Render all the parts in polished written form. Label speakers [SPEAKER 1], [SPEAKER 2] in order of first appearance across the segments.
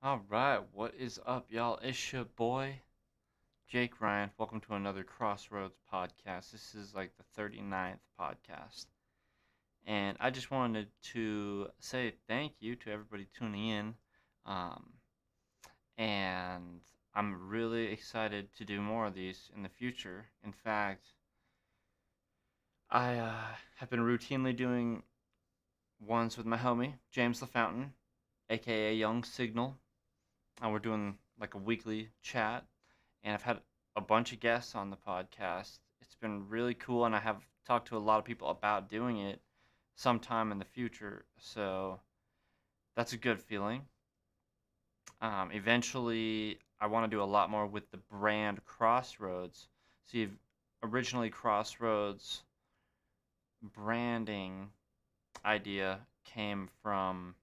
[SPEAKER 1] All right, what is up, y'all? It's your boy, Jake Ryan. Welcome to another Crossroads podcast. This is like the 39th podcast. And I just wanted to say thank you to everybody tuning in. Um, and I'm really excited to do more of these in the future. In fact, I have been routinely doing ones with my homie, James the Fountain, aka Young Signal. And we're doing like a weekly chat, and I've had a bunch of guests on the podcast. It's been really cool, and I have talked to a lot of people about doing it sometime in the future. So that's a good feeling. Eventually, I want to do a lot more with the brand Crossroads. See, originally Crossroads branding idea came from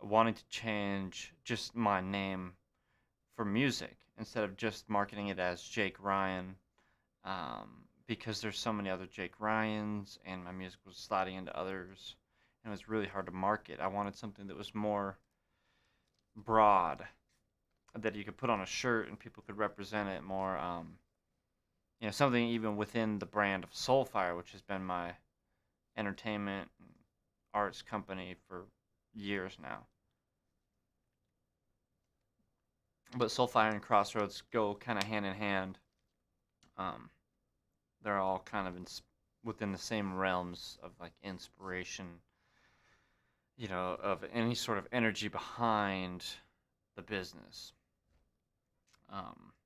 [SPEAKER 1] wanting to change just my name for music instead of just marketing it as Jake Ryan, because there's so many other Jake Ryans and my music was sliding into others and it was really hard to market. I wanted something that was more broad, that you could put on a shirt and people could represent it more. Something even within the brand of Soulfire, which has been my entertainment and arts company for years now. But Soulfire and Crossroads go kind of hand in hand. Um, they're all kind of within the same realms of like inspiration, of any sort of energy behind the business,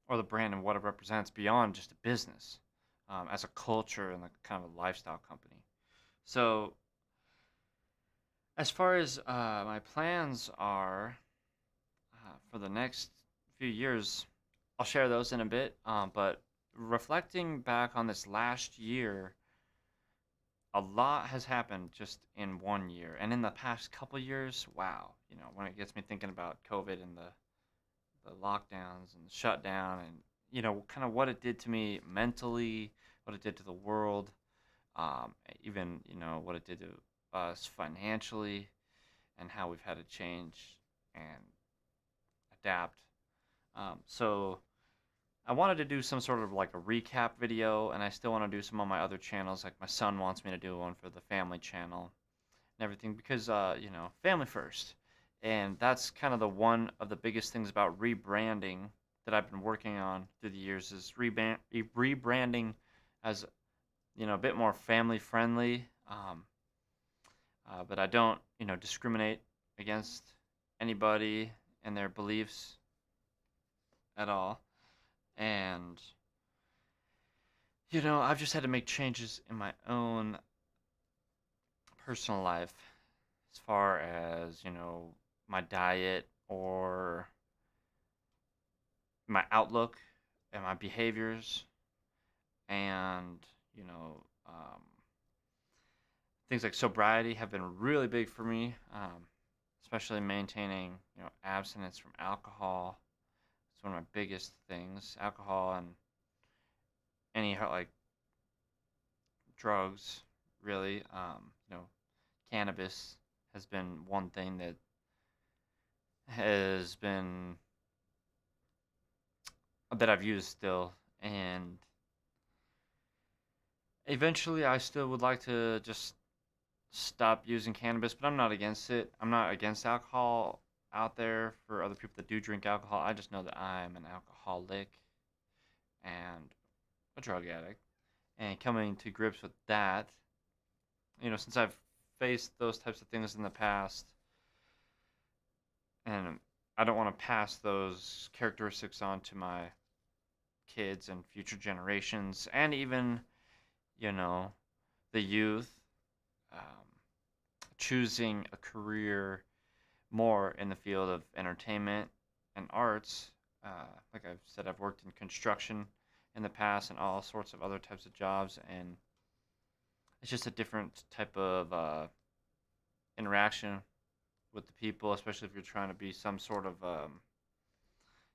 [SPEAKER 1] or the brand and what it represents beyond just a business, as a culture and like kind of a lifestyle company. So, as far as my plans are for the next few years, I'll share those in a bit. But reflecting back on this last year, a lot has happened just in 1 year. And in the past couple years, wow, when it gets me thinking about COVID and the lockdowns and the shutdown and, kind of what it did to me mentally, what it did to the world, even, what it did to us financially and how we've had to change and adapt. So I wanted to do some sort of like a recap video, and I still want to do some on my other channels. Like my son wants me to do one for the family channel and everything because, family first. And that's kind of the one of the biggest things about rebranding that I've been working on through the years is rebranding as, a bit more family friendly. But I don't, discriminate against anybody and their beliefs at all. And I've just had to make changes in my own personal life as far as, my diet or my outlook and my behaviors and, things like sobriety have been really big for me, especially maintaining, abstinence from alcohol. It's one of my biggest things. Alcohol and any like drugs, really. Cannabis has been one thing that has been that I've used still, and eventually I still would like to just stop using cannabis, but I'm not against it. I'm not against alcohol out there for other people that do drink alcohol. I just know that I'm an alcoholic and a drug addict, and coming to grips with that, since I've faced those types of things in the past, and I don't want to pass those characteristics on to my kids and future generations, and even, you know, the youth, um, choosing a career more in the field of entertainment and arts. Like I've said, I've worked in construction in the past and all sorts of other types of jobs, and it's just a different type of interaction with the people, especially if you're trying to be some sort of,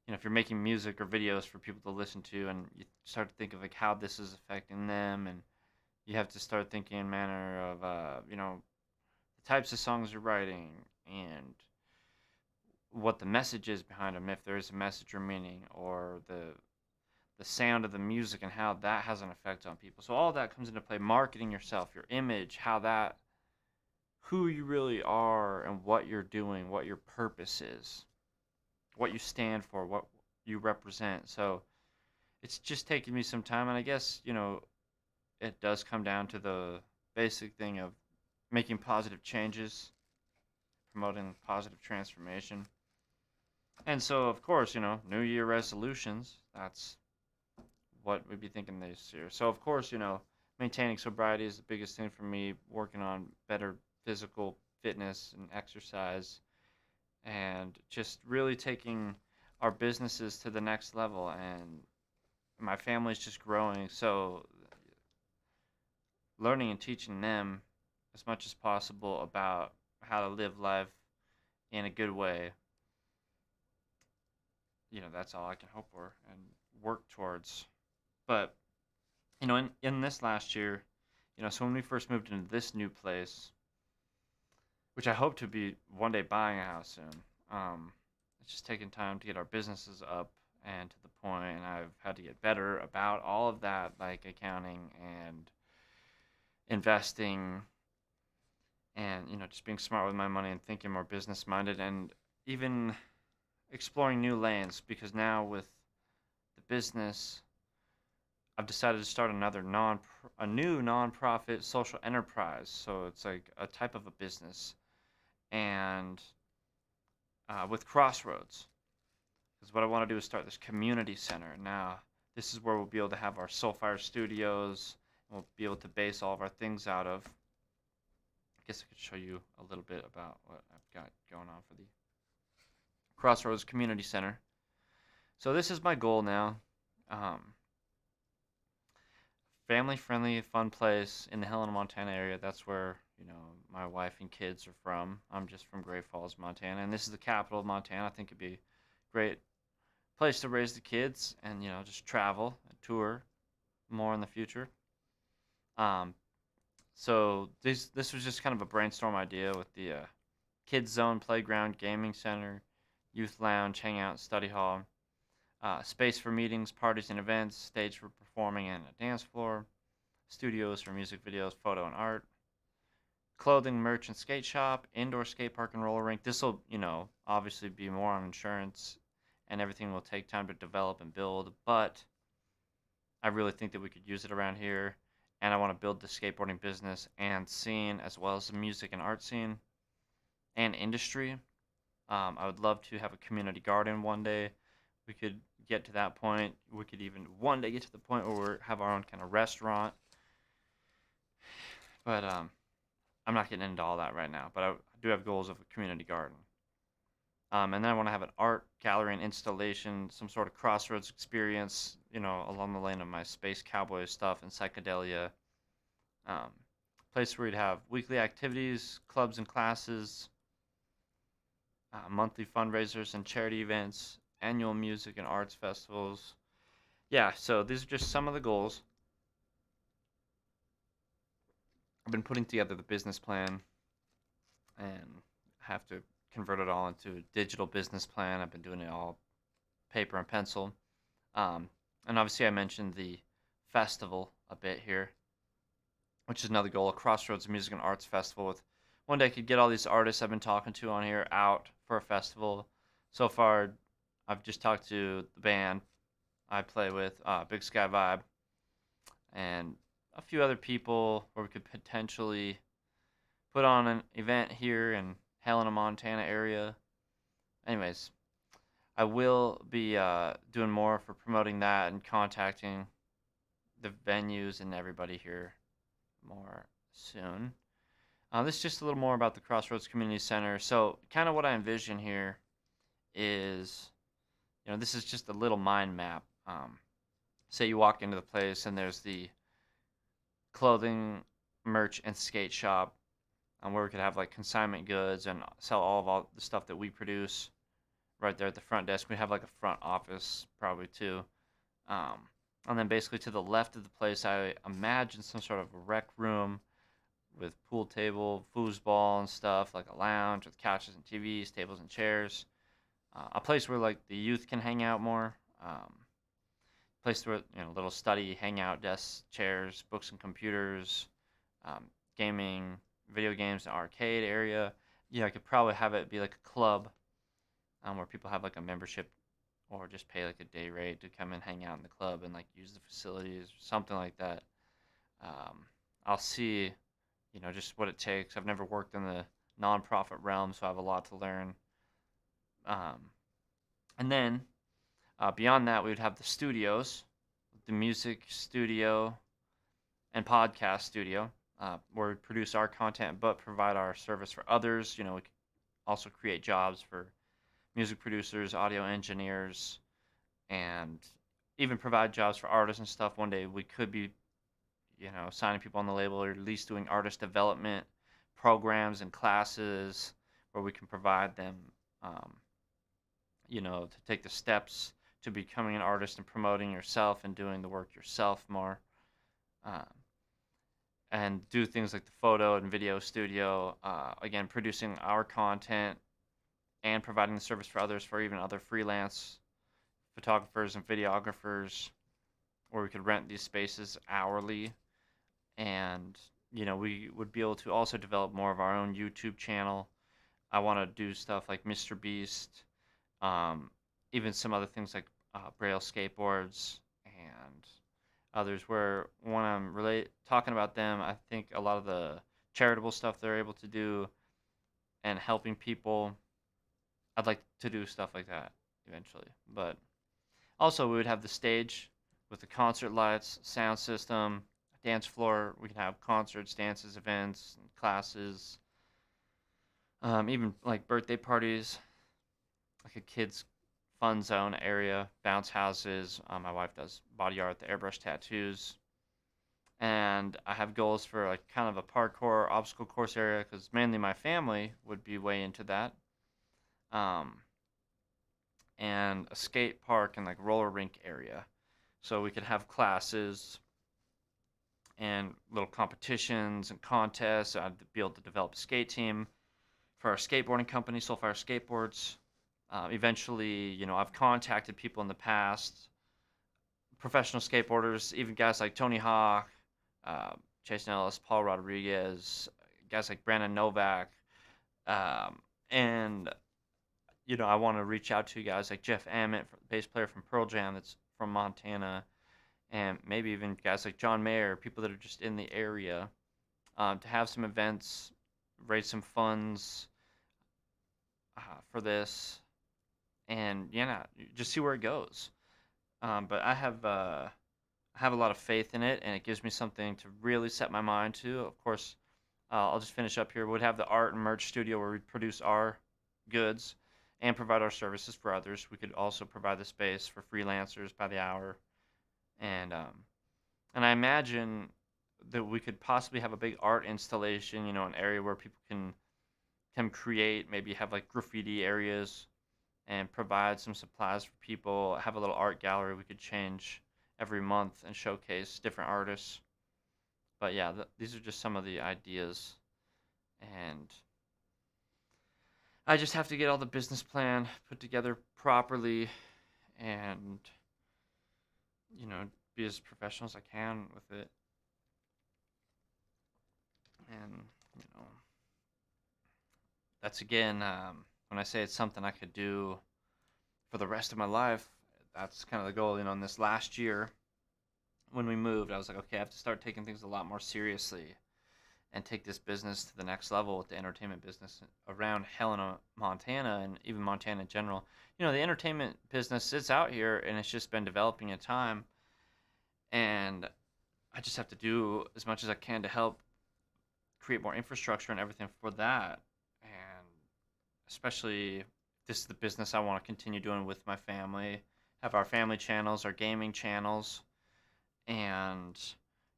[SPEAKER 1] if you're making music or videos for people to listen to, and you start to think of like how this is affecting them, and you have to start thinking in manner of, the types of songs you're writing and what the message is behind them, if there is a message or meaning, or the sound of the music and how that has an effect on people. So all that comes into play. Marketing yourself, your image, how that, who you really are, and what you're doing, what your purpose is, what you stand for, what you represent. So it's just taken me some time, and I guess it does come down to the basic thing of making positive changes, promoting positive transformation. And so, of course, New Year resolutions, that's what we'd be thinking this year. So, of course, maintaining sobriety is the biggest thing for me, working on better physical fitness and exercise, and just really taking our businesses to the next level. And my family's just growing, so learning and teaching them as much as possible about how to live life in a good way, that's all I can hope for and work towards. But, in this last year, so when we first moved into this new place, which I hope to be one day buying a house soon, it's just taken time to get our businesses up and to the point, and I've had to get better about all of that, like accounting and investing and, just being smart with my money and thinking more business minded and even exploring new lanes, because now with the business, I've decided to start a new nonprofit social enterprise. So it's like a type of a business, and with Crossroads, because what I want to do is start this community center. Now, this is where we'll be able to have our SOULFIRE studios, and we'll be able to base all of our things out of. I guess I could show you a little bit about what I've got going on for the Crossroads Community Center. So this is my goal now. Family-friendly, fun place in the Helena, Montana area. That's where, my wife and kids are from. I'm just from Great Falls, Montana, and this is the capital of Montana. I think it'd be a great place to raise the kids and, just travel and tour more in the future. Um, so this was just kind of a brainstorm idea with the kids zone, playground, gaming center, youth lounge, hangout, study hall, space for meetings, parties, and events, stage for performing, and a dance floor, studios for music videos, photo, and art, clothing, merch, and skate shop, indoor skate park and roller rink. This will, obviously be more on insurance, and everything will take time to develop and build, but I really think that we could use it around here, and I want to build the skateboarding business and scene, as well as the music and art scene and industry. I would love to have a community garden one day. We could get to that point. We could even one day get to the point where we have our own kind of restaurant. But I'm not getting into all that right now. But I do have goals of a community garden. And then I want to have an art gallery and installation, some sort of Crossroads experience, along the lane of my space cowboy stuff and psychedelia. Place where we'd have weekly activities, clubs and classes, monthly fundraisers and charity events, annual music and arts festivals. Yeah, so these are just some of the goals. I've been putting together the business plan and have to convert it all into a digital business plan. I've been doing it all paper and pencil. And obviously, I mentioned the festival a bit here, which is another goal, a Crossroads Music and Arts Festival. With one day I could get all these artists I've been talking to on here out for a festival. So far, I've just talked to the band I play with, Big Sky Vibe, and a few other people where we could potentially put on an event here in Helena, Montana area. Anyways, I will be doing more for promoting that and contacting the venues and everybody here more soon. This is just a little more about the Crossroads Community Center. So kind of what I envision here is, this is just a little mind map. Say you walk into the place and there's the clothing, merch, and skate shop, where we could have like consignment goods and sell all the stuff that we produce right there at the front desk. We have like a front office probably too. And then basically to the left of the place, I imagine some sort of a rec room with pool table, foosball and stuff, like a lounge with couches and TVs, tables and chairs. a place where like the youth can hang out more. Place where little study, hangout desks, chairs, books and computers, um, gaming, video games, an arcade area. I could probably have it be like a club, where people have like a membership or just pay like a day rate to come and hang out in the club and like use the facilities, something like that. Um, I'll see, just what it takes. I've never worked in the nonprofit realm, so I have a lot to learn. Um, and then beyond that, we would have the studios, the music studio and podcast studio, where we produce our content but provide our service for others. We could also create jobs for music producers, audio engineers, and even provide jobs for artists and stuff. One day we could be, signing people on the label or at least doing artist development programs and classes where we can provide them, um, to take the steps to becoming an artist and promoting yourself and doing the work yourself more. Um, and do things like the photo and video studio, again, producing our content and providing the service for others, for even other freelance photographers and videographers, where we could rent these spaces hourly. And, we would be able to also develop more of our own YouTube channel. I want to do stuff like Mr. Beast, um, even some other things like Braille skateboards and others, where when I'm talking about them, I think a lot of the charitable stuff they're able to do and helping people, I'd like to do stuff like that eventually. But also, we would have the stage with the concert lights, sound system, dance floor. We can have concerts, dances, events, classes, even like birthday parties, like a kids' fun zone area, bounce houses. My wife does body art, the airbrush tattoos. And I have goals for like kind of a parkour obstacle course area because mainly my family would be way into that. Um, and a skate park and like roller rink area. So we could have classes and little competitions and contests. I'd be able to develop a skate team for our skateboarding company, SOULFIRE Skateboards. Eventually, I've contacted people in the past, professional skateboarders, even guys like Tony Hawk, uh, Jason Ellis, Paul Rodriguez, guys like Brandon Novak, and I want to reach out to guys like Jeff Ament, bass player from Pearl Jam, that's from Montana, and maybe even guys like John Mayer, people that are just in the area, to have some events, raise some funds for this, and just see where it goes. But I have a lot of faith in it, and it gives me something to really set my mind to. Of course, I'll just finish up here. We'd have the art and merch studio where we produce our goods and provide our services for others. We could also provide the space for freelancers by the hour, and I imagine that we could possibly have a big art installation. An area where people can create, maybe have like graffiti areas and provide some supplies for people. Have a little art gallery we could change every month and showcase different artists. But yeah, these are just some of the ideas, and I just have to get all the business plan put together properly and, be as professional as I can with it. And, you know, that's again, when I say it's something I could do for the rest of my life, that's kind of the goal. In this last year when we moved, I was like, okay, I have to start taking things a lot more seriously and take this business to the next level with the entertainment business around Helena, Montana, and even Montana in general. The entertainment business is out here and it's just been developing in time. And I just have to do as much as I can to help create more infrastructure and everything for that. And especially, this is the business I want to continue doing with my family, have our family channels, our gaming channels, and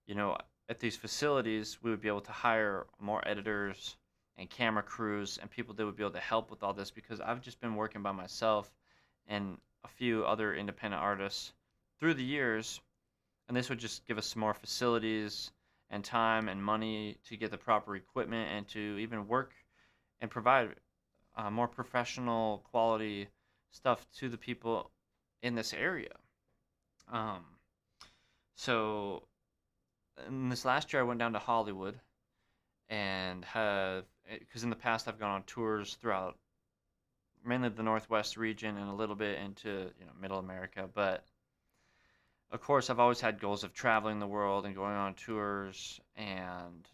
[SPEAKER 1] you know at these facilities we would be able to hire more editors and camera crews and people that would be able to help with all this, because I've just been working by myself and a few other independent artists through the years, and this would just give us some more facilities and time and money to get the proper equipment and to even work and provide more professional quality stuff to the people in this area. Um, so in this last year, I went down to Hollywood and have, because in the past I've gone on tours throughout mainly the Northwest region and a little bit into Middle America, but of course I've always had goals of traveling the world and going on tours and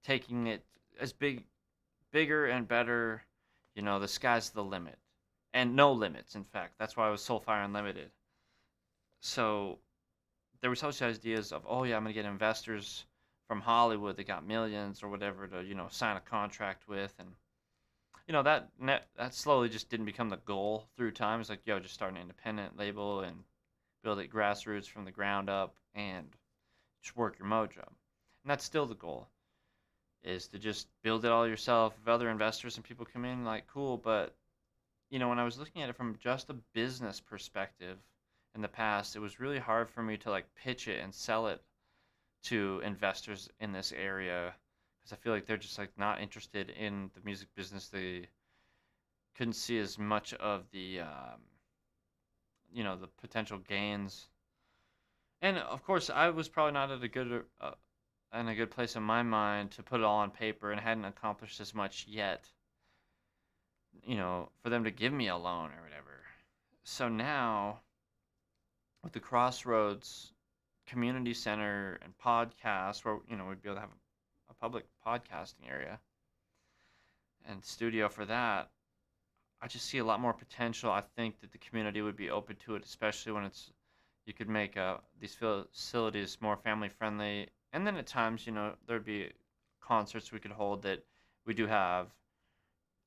[SPEAKER 1] taking it as bigger and better. The sky's the limit, and no limits. In fact, that's why I was SOULFIRE Unlimited. So there was such ideas of, oh yeah, I'm gonna get investors from Hollywood that got millions or whatever to sign a contract with, and that slowly just didn't become the goal through time. It's like, yo, just start an independent label and build it grassroots from the ground up and just work your mojo. And that's still the goal, is to just build it all yourself. If other investors and people come in, like, cool. But when I was looking at it from just a business perspective in the past, it was really hard for me to like pitch it and sell it to investors in this area, because I feel like they're just like not interested in the music business. They couldn't see as much of the potential gains. And of course, I was probably not at a good in a good place in my mind to put it all on paper, and hadn't accomplished as much yet, for them to give me a loan or whatever. So now, with the Crossroads Community Center and podcast, where we'd be able to have a public podcasting area and studio for that, I just see a lot more potential. I think that the community would be open to it, especially when you could make these facilities more family friendly. And then at times, there'd be concerts we could hold that we do have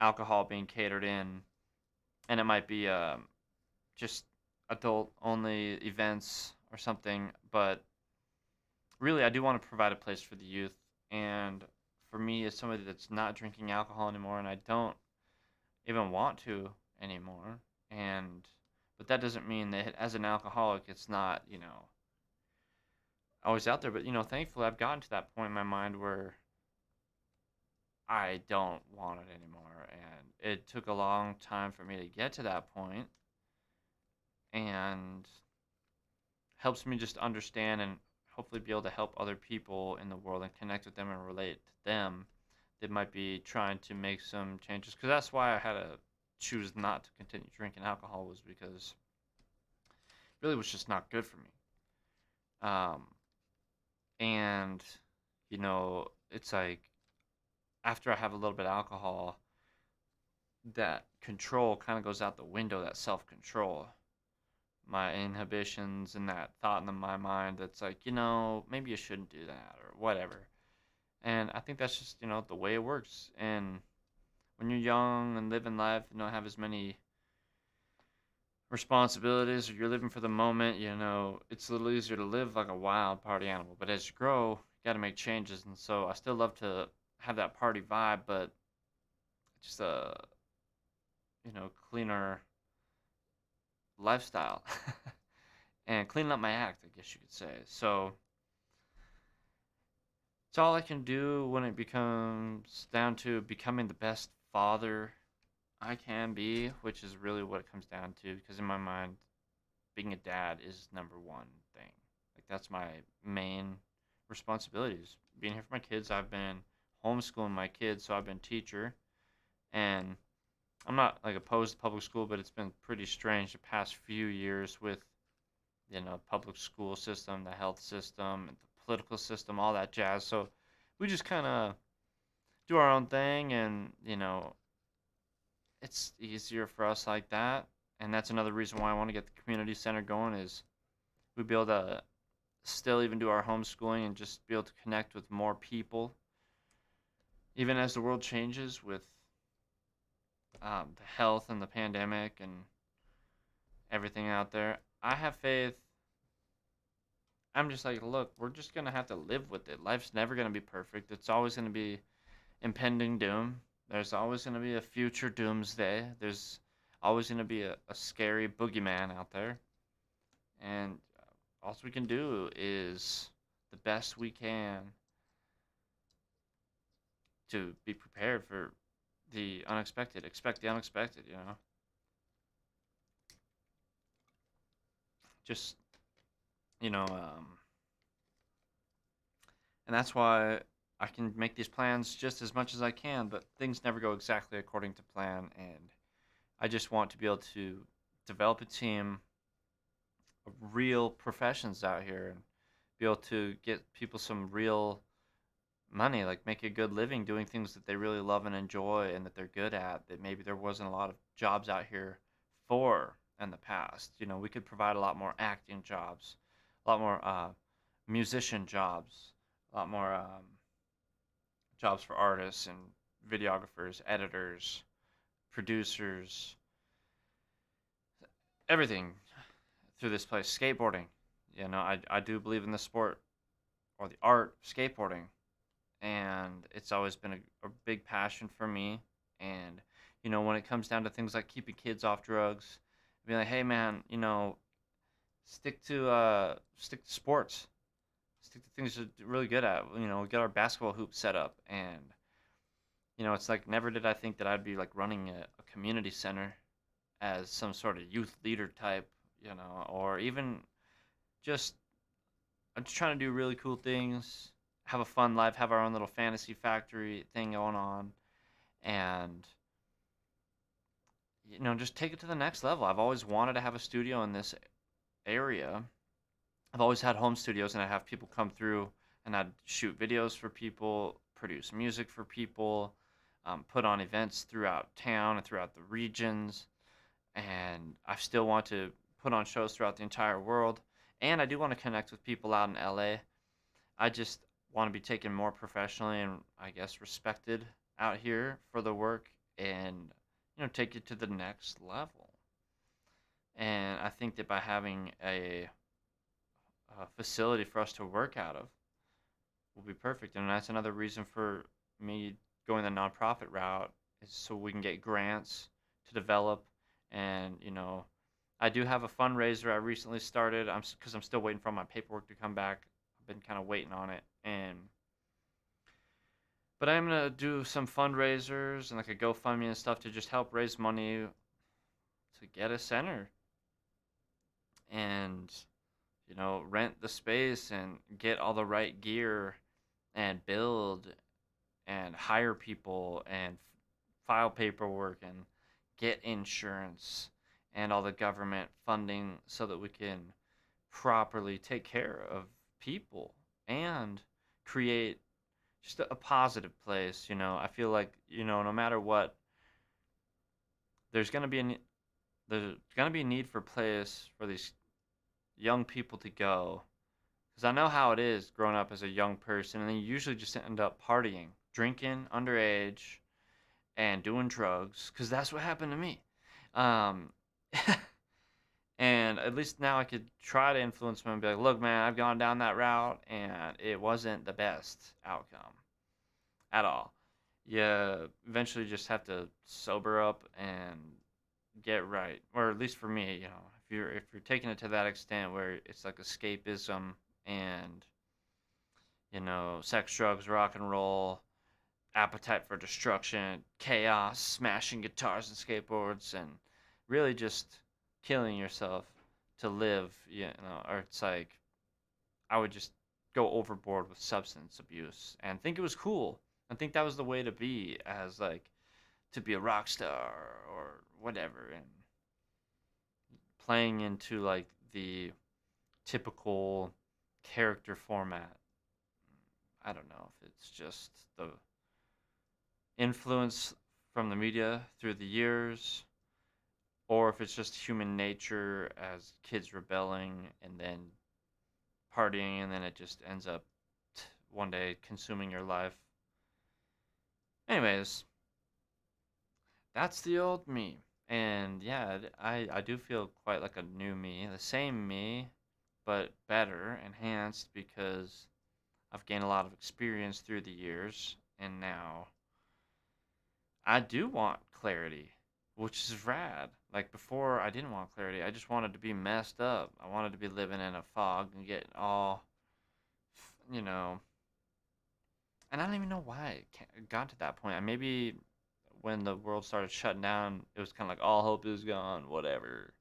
[SPEAKER 1] alcohol being catered in, and it might be just adult only events or something. But really, I do want to provide a place for the youth. And for me, as somebody that's not drinking alcohol anymore, and I don't even want to anymore, and but that doesn't mean that as an alcoholic, it's not always out there. But thankfully, I've gotten to that point in my mind where I don't want it anymore, and it took a long time for me to get to that point, and helps me just understand and hopefully be able to help other people in the world and connect with them and relate to them that might be trying to make some changes. Because that's why I had to choose not to continue drinking alcohol, was because it really was just not good for me. Um, and it's like after I have a little bit of alcohol, that control kind of goes out the window, that self-control, my inhibitions, and that thought in my mind that's like, maybe you shouldn't do that or whatever. And I think that's just, the way it works. And when you're young and living life and don't have as many responsibilities, or you're living for the moment, it's a little easier to live like a wild party animal. But as you grow, you got to make changes. And so I still love to have that party vibe, but just cleaner lifestyle and cleaning up my act, I guess you could say. So it's all I can do when it becomes down to becoming the best father I can be, which is really what it comes down to. Because in my mind, being a dad is number one thing. Like, that's my main responsibilities. Being here for my kids. I've been homeschooling my kids, so I've been teacher. And I'm not like opposed to public school, but it's been pretty strange the past few years with public school system, the health system, and the political system, all that jazz. So we just kind of do our own thing, and it's easier for us like that. And that's another reason why I want to get the community center going, is we'd be able to still even do our homeschooling and just be able to connect with more people, even as the world changes with the health and the pandemic and everything out there. I have faith. I'm just like, look, we're just going to have to live with it. Life's never going to be perfect. It's always going to be impending doom. There's always going to be a future doomsday. There's always going to be a scary boogeyman out there. And all we can do is the best we can to be prepared for the unexpected. Expect the unexpected. just, you know, and that's why I can make these plans just as much as I can, but things never go exactly according to plan. And I just want to be able to develop a team of real professions out here and be able to get people some real money, like make a good living doing things that they really love and enjoy and that they're good at, that maybe there wasn't a lot of jobs out here for in the past. We could provide a lot more acting jobs, a lot more musician jobs, a lot more jobs for artists and videographers, editors, producers, everything through this place. Skateboarding. I do believe in the sport or the art of skateboarding, and it's always been a big passion for me. And when it comes down to things like keeping kids off drugs, be like, hey man, stick to sports, stick to things you're really good at. We get our basketball hoop set up, and it's like never did I think that I'd be like running a community center as some sort of youth leader type, or even just I'm just trying to do really cool things, have a fun life, have our own little fantasy factory thing going on, and just take it to the next level. I've always wanted to have a studio in this area. I've always had home studios, and I'd have people come through, and I'd shoot videos for people, produce music for people, put on events throughout town and throughout the regions, and I still want to put on shows throughout the entire world. And I do want to connect with people out in LA. I just want to be taken more professionally and I guess respected out here for the work, and take it to the next level. And I think that by having a facility for us to work out of will be perfect. And that's another reason for me going the nonprofit route, is so we can get grants to develop. And I do have a fundraiser I recently started. Because I'm still waiting for my paperwork to come back. I've been kind of waiting on it, but I'm gonna do some fundraisers and like a GoFundMe and stuff to just help raise money to get a center and rent the space and get all the right gear and build and hire people and file paperwork and get insurance and all the government funding so that we can properly take care of people and create just a positive place. I feel like no matter what, there's gonna be there's gonna be a need for a place for these young people to go, because I know how it is growing up as a young person, and then you usually just end up partying, drinking underage, and doing drugs, because that's what happened to me. Um, and at least now I could try to influence them and be like, look, man, I've gone down that route, and it wasn't the best outcome at all. You eventually just have to sober up and get right, or at least for me, if you're taking it to that extent where it's like escapism and sex, drugs, rock and roll, appetite for destruction, chaos, smashing guitars and skateboards, and really just killing yourself to live, or it's like I would just go overboard with substance abuse and think it was cool and think that was the way to be, as like to be a rock star or whatever, and playing into like the typical character format. I don't know if it's just the influence from the media through the years, or if it's just human nature as kids rebelling and then partying, and then it just ends up one day consuming your life. Anyways, that's the old me. And yeah, I do feel quite like a new me, the same me, but better, enhanced, because I've gained a lot of experience through the years, and now I do want clarity, which is rad. Like before, I didn't want clarity. I just wanted to be messed up. I wanted to be living in a fog and getting all, you know. And I don't even know why it got to that point. Maybe when the world started shutting down, it was kind of like all hope is gone, whatever.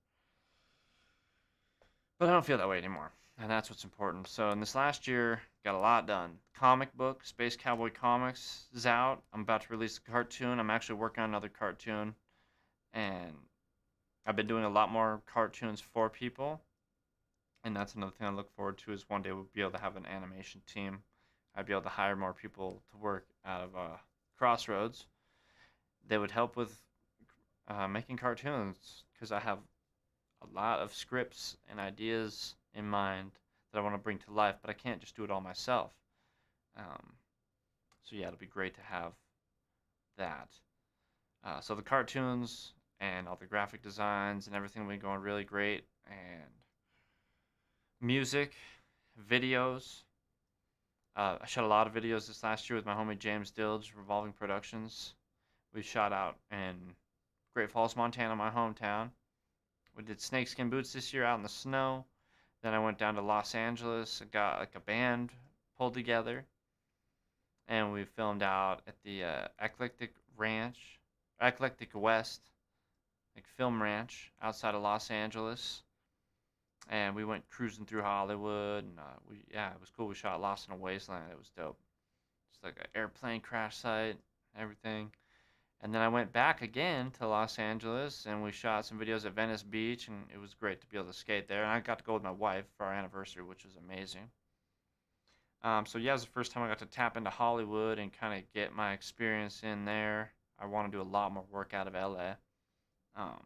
[SPEAKER 1] But I don't feel that way anymore, and that's what's important. So in this last year, got a lot done. Comic book, Space Cowboy Comics is out. I'm about to release a cartoon. I'm actually working on another cartoon, and I've been doing a lot more cartoons for people, and that's another thing I look forward to is one day we'll be able to have an animation team. I'd be able to hire more people to work out of XROADZ. They would help with making cartoons because I have a lot of scripts and ideas in mind that I want to bring to life, but I can't just do it all myself. Um, so yeah, it'll be great to have that. So the cartoons and all the graphic designs and everything will be going really great, and music, videos. I shot a lot of videos this last year with my homie James Dilge, Revolving Productions. We shot out in Great Falls, Montana, my hometown. We did snakeskin boots this year out in the snow. Then I went down to Los Angeles and got like a band pulled together, and we filmed out at the Eclectic West, like film ranch outside of Los Angeles. And we went cruising through Hollywood, and it was cool. We shot Lost in a Wasteland. It was dope. It's like an airplane crash site, everything. And then I went back again to Los Angeles, and we shot some videos at Venice Beach, and it was great to be able to skate there. And I got to go with my wife for our anniversary, which was amazing. So yeah, it was the first time I got to tap into Hollywood and kind of get my experience in there. I want to do a lot more work out of LA. Um,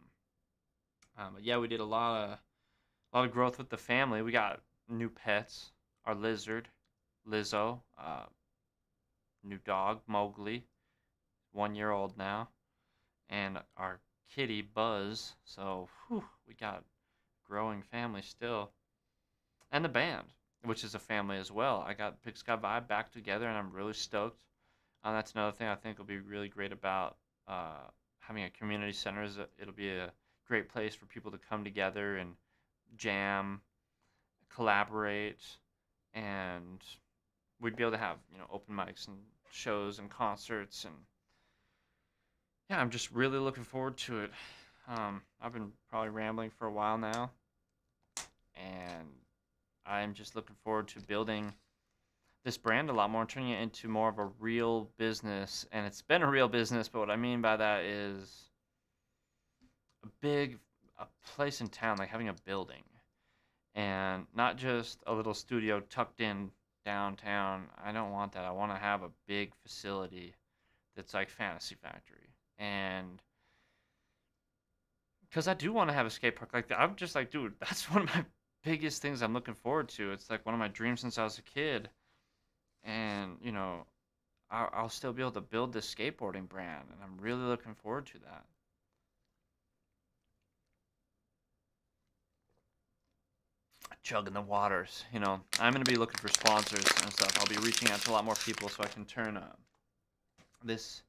[SPEAKER 1] but yeah, we did a lot of growth with the family. We got new pets. Our lizard, Lizzo, new dog, Mowgli, 1 year old now, and our kitty, Buzz. So we got a growing family still, and the band, which is a family as well. I got Big Sky Vibe back together, and I'm really stoked. That's another thing I think will be really great about having a community center. Is that it'll be a great place for people to come together and jam, collaborate, and we'd be able to have open mics and shows and concerts, and yeah, I'm just really looking forward to it. I've been probably rambling for a while now, and I'm just looking forward to building this brand a lot more and turning it into more of a real business. And it's been a real business, but what I mean by that is a place in town, like having a building, and not just a little studio tucked in downtown. I don't want that. I want to have a big facility that's like Fantasy Factory. And because I do want to have a skate park like that, I'm just like, dude, that's one of my biggest things I'm looking forward to. It's like one of my dreams since I was a kid. And, I'll still be able to build this skateboarding brand. And I'm really looking forward to that. Chugging the waters. I'm going to be looking for sponsors and stuff. I'll be reaching out to a lot more people so I can turn this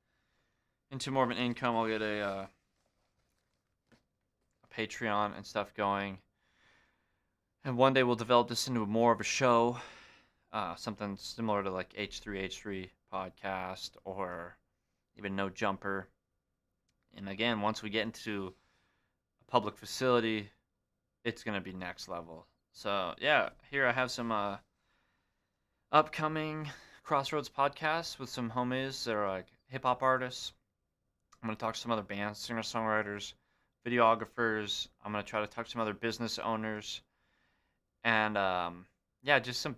[SPEAKER 1] into more of an income. I'll get a Patreon and stuff going. And one day we'll develop this into more of a show, something similar to like H3H3 podcast or even No Jumper. And again, once we get into a public facility, it's going to be next level. So yeah, here I have some upcoming XROADZ podcasts with some homies that are like hip hop artists. I'm going to talk to some other bands, singer-songwriters, videographers. I'm going to try to talk to some other business owners. And yeah, just some,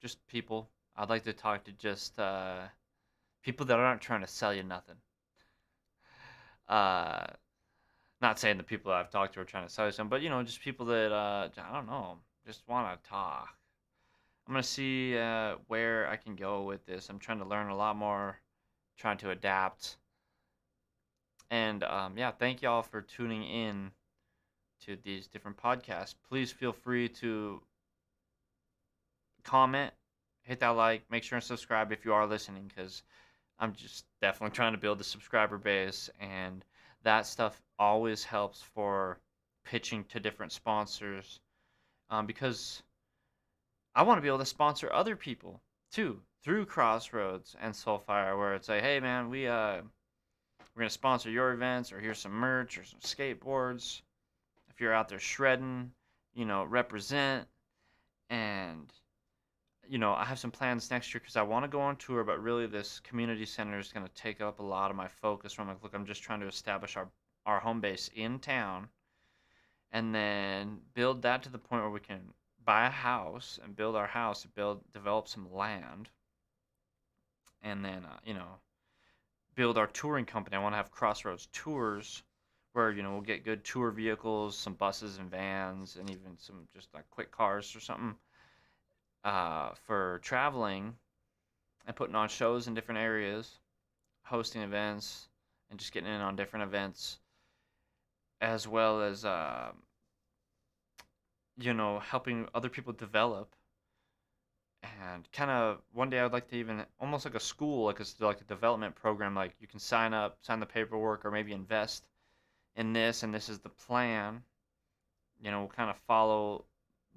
[SPEAKER 1] just people. I'd like to talk to just people that aren't trying to sell you nothing. Uh, Not saying the people that I've talked to are trying to sell you something, but just people that I don't know, just want to talk. I'm gonna see where I can go with this. I'm trying to learn a lot more, trying to adapt, and yeah, thank y'all for tuning in to these different podcasts. Please feel free to comment, hit that like, make sure and subscribe if you are listening, because I'm just definitely trying to build a subscriber base, and that stuff always helps for pitching to different sponsors, because I want to be able to sponsor other people too through XROADZ and SOULFIRE, where it's like, hey man, we're gonna sponsor your events, or here's some merch or some skateboards. If you're out there shredding represent. And I have some plans next year because I want to go on tour, but really this community center is going to take up a lot of my focus. Where I'm like, look, I'm just trying to establish our home base in town, and then build that to the point where we can buy a house and build our house, develop some land, and then build our touring company. I want to have Crossroads Tours, where we'll get good tour vehicles, some buses and vans, and even some just like quick cars or something for traveling and putting on shows in different areas, hosting events, and just getting in on different events, as well as helping other people develop. And kind of one day I'd like to even almost like a school, like a development program. Like you can sign up, sign the paperwork, or maybe invest in this, and this is the plan. We'll kind of follow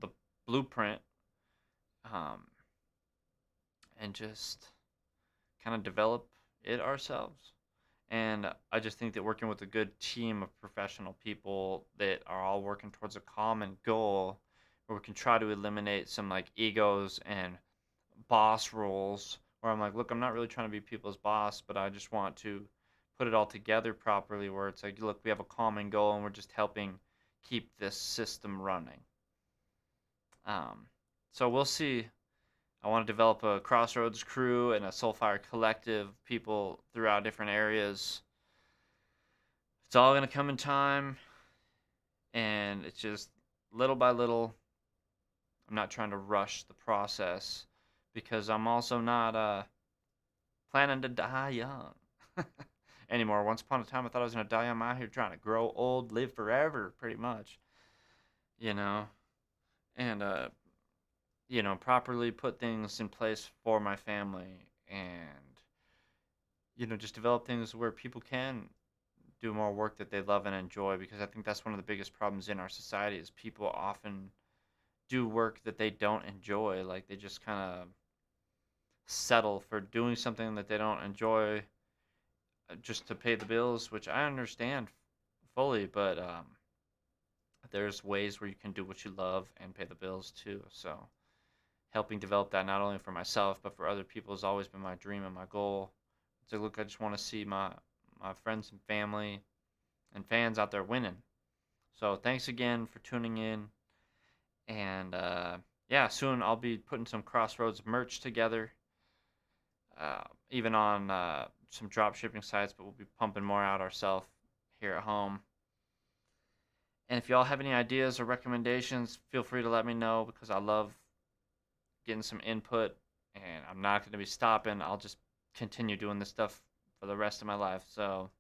[SPEAKER 1] the blueprint, um, and just kind of develop it ourselves. And I just think that working with a good team of professional people that are all working towards a common goal, where we can try to eliminate some like egos and boss roles, where I'm like, look, I'm not really trying to be people's boss, but I just want to put it all together properly, where it's like, look, we have a common goal and we're just helping keep this system running. Um, so we'll see. I want to develop a Crossroads crew and a Soulfire collective, people throughout different areas. It's all going to come in time, and it's just little by little. I'm not trying to rush the process because I'm also not planning to die young anymore. Once upon a time, I thought I was going to die. I'm out here trying to grow old, live forever, pretty much, you know, and, properly put things in place for my family, and, just develop things where people can do more work that they love and enjoy, because I think that's one of the biggest problems in our society is people often do work that they don't enjoy. Like they just kind of settle for doing something that they don't enjoy just to pay the bills, which I understand fully, but there's ways where you can do what you love and pay the bills too. So helping develop that not only for myself but for other people has always been my dream and my goal. It's like, look, I just want to see my friends and family and fans out there winning. So thanks again for tuning in, and yeah, soon I'll be putting some Crossroads merch together, even on some drop shipping sites, but we'll be pumping more out ourselves here at home. And if y'all have any ideas or recommendations, feel free to let me know, because I love getting some input, and I'm not going to be stopping. I'll just continue doing this stuff for the rest of my life. So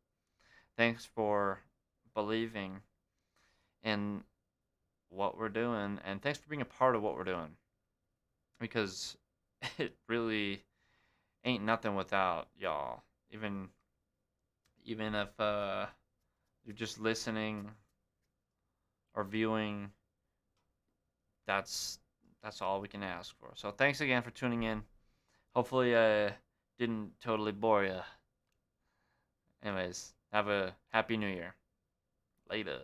[SPEAKER 1] thanks for believing in what we're doing, and thanks for being a part of what we're doing, because it really ain't nothing without y'all. Even if you're just listening or viewing, that's all we can ask for. So thanks again for tuning in. Hopefully I didn't totally bore you. Anyways, have a happy new year. Later.